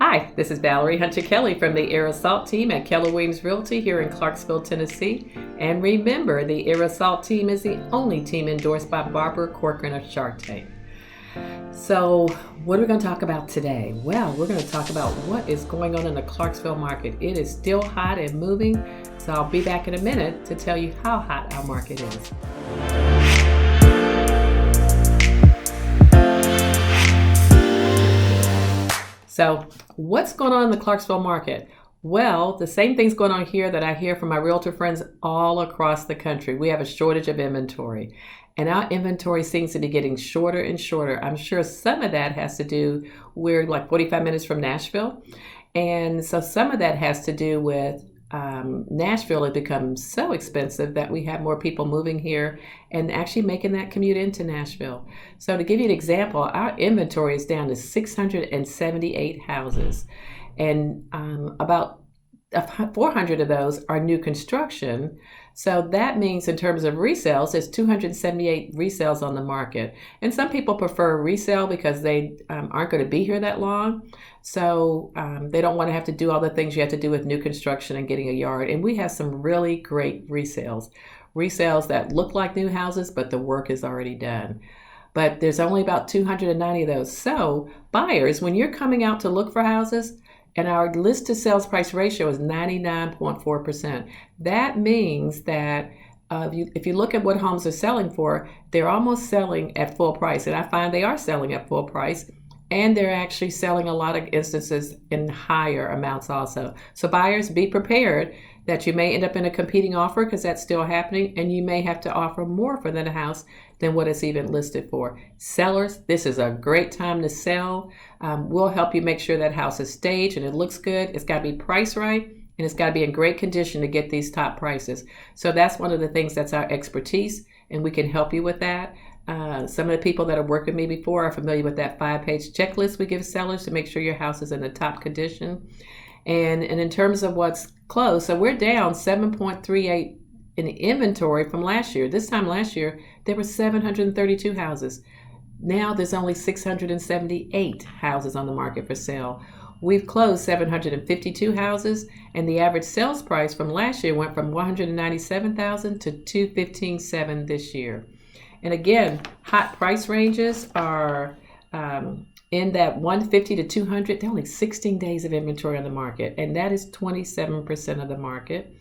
Hi, this is Valerie Hunter-Kelly from the Air Assault team at Keller Williams Realty here in Clarksville, Tennessee. And remember, the Air Assault team is the only team endorsed by Barbara Corcoran of Shark Tank. So what are we going to talk about today? Well, we're going to talk about what is going on in the Clarksville market. It is still hot and moving, so I'll be back in a minute to tell you how hot our market is. So what's going on in the Clarksville market? Well, the same thing's going on here that I hear from my realtor friends all across the country. We have a shortage of inventory, and our inventory seems to be getting shorter and shorter. I'm sure some of that has to do, we're like 45 minutes from Nashville, and so some of that has to do with Nashville has become so expensive that we have more people moving here and actually making that commute into Nashville. So to give you an example, our inventory is down to 678 houses, and about 400 of those are new construction. So that means in terms of resales, there's 278 resales on the market. And some people prefer resale because they aren't going to be here that long. So they don't want to have to do all the things you have to do with new construction and getting a yard. And we have some really great resales. Resales that look like new houses, but the work is already done. But there's only about 290 of those. So buyers, when you're coming out to look for houses, and our list to sales price ratio is 99.4%. That means that if you look at what homes are selling for, they're almost selling at full price. And I find they are selling at full price. And they're actually selling a lot of instances in higher amounts also. So buyers, be prepared that you may end up in a competing offer because that's still happening, and you may have to offer more for the house than what it's even listed for. Sellers, this is a great time to sell. We'll help you make sure that house is staged and it looks good. It's got to be priced right, and it's got to be in great condition to get these top prices. So that's one of the things that's our expertise, and we can help you with that. Some of the people that have worked with me before are familiar with that 5-page checklist we give sellers to make sure your house is in the top condition. And in terms of what's closed, so we're down 7.38 in inventory from last year. This time last year, there were 732 houses. Now there's only 678 houses on the market for sale. We've closed 752 houses, and the average sales price from last year went from $197,000 to $215,700 this year. And again, hot price ranges are in that 150 to 200. There are only 16 days of inventory on the market, and that is 27% of the market.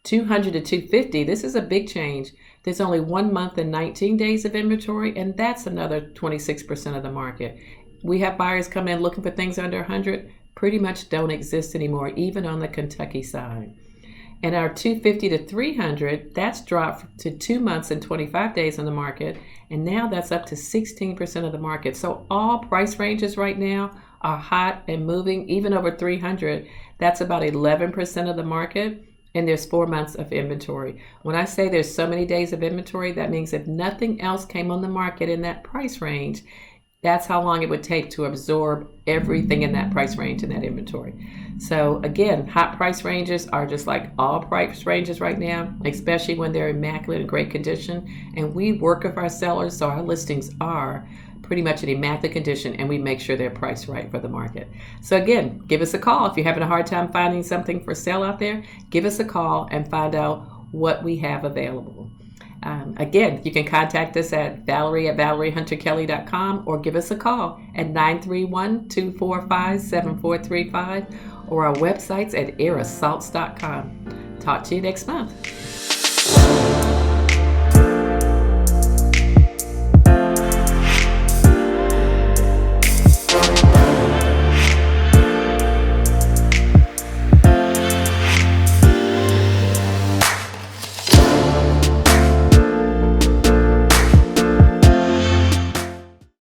200 to 250, this is a big change. There's only 1 month and 19 days of inventory, and that's another 26% of the market. We have buyers come in looking for things under 100, pretty much don't exist anymore, even on the Kentucky side. And our 250 to 300, that's dropped to 2 months and 25 days on the market. And now that's up to 16% of the market. So all price ranges right now are hot and moving, even over 300. That's about 11% of the market. And there's 4 months of inventory. When I say there's so many days of inventory, that means if nothing else came on the market in that price range, that's how long it would take to absorb everything in that price range in that inventory. So again, hot price ranges are just like all price ranges right now, especially when they're immaculate and great condition. And we work with our sellers, so our listings are pretty much in immaculate condition, and we make sure they're priced right for the market. So again, give us a call. If you're having a hard time finding something for sale out there, give us a call and find out what we have available. Again, you can contact us at Valerie@ValerieHunterKelly.com or give us a call at 931-245-7435 or our websites at airassaults.com. Talk to you next month.